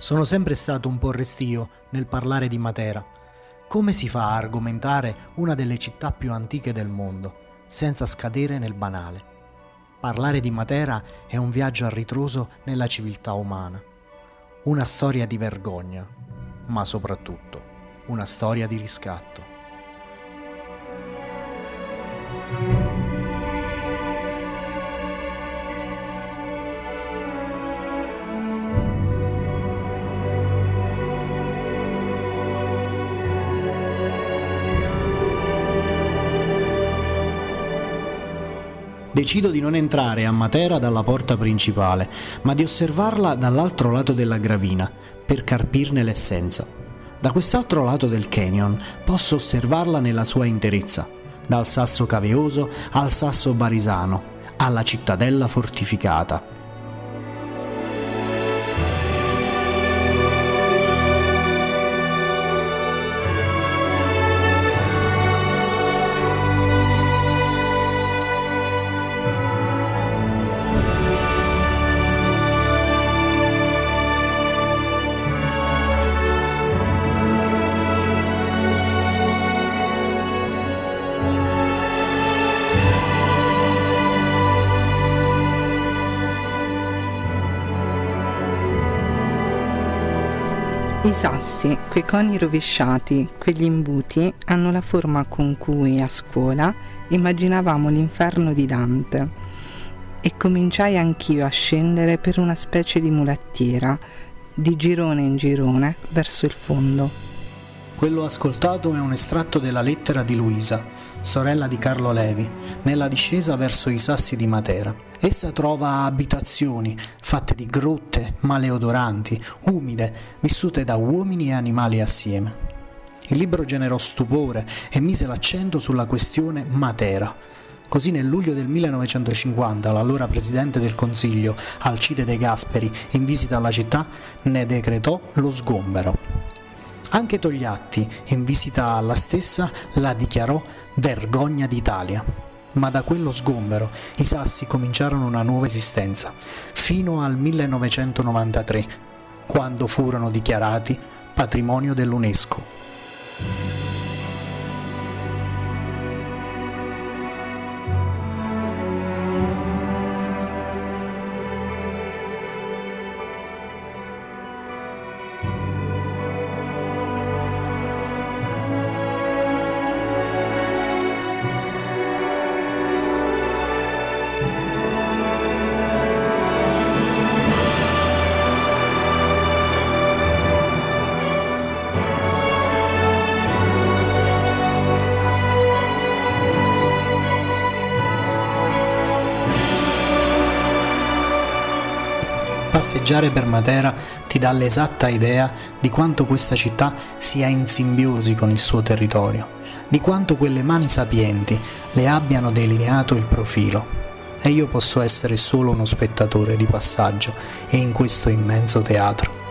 Sono sempre stato un po' restio nel parlare di Matera. Come si fa a argomentare una delle città più antiche del mondo, senza scadere nel banale? Parlare di Matera è un viaggio a ritroso nella civiltà umana. Una storia di vergogna, ma soprattutto una storia di riscatto. Decido di non entrare a Matera dalla porta principale, ma di osservarla dall'altro lato della gravina, per carpirne l'essenza. Da quest'altro lato del canyon posso osservarla nella sua interezza, dal sasso caveoso al sasso barisano, alla cittadella fortificata. I sassi, quei coni rovesciati, quegli imbuti, hanno la forma con cui a scuola immaginavamo l'inferno di Dante e cominciai anch'io a scendere per una specie di mulattiera, di girone in girone, verso il fondo. Quello ascoltato è un estratto della lettera di Luisa, sorella di Carlo Levi, nella discesa verso i sassi di Matera. Essa trova abitazioni fatte di grotte maleodoranti, umide, vissute da uomini e animali assieme. Il libro generò stupore e mise l'accento sulla questione Matera. Così nel luglio del 1950 l'allora presidente del Consiglio, Alcide De Gasperi, in visita alla città, ne decretò lo sgombero. Anche Togliatti, in visita alla stessa, la dichiarò vergogna d'Italia. Ma da quello sgombero i sassi cominciarono una nuova esistenza, fino al 1993, quando furono dichiarati patrimonio dell'UNESCO. Passeggiare per Matera ti dà l'esatta idea di quanto questa città sia in simbiosi con il suo territorio, di quanto quelle mani sapienti le abbiano delineato il profilo. E io posso essere solo uno spettatore di passaggio in questo immenso teatro.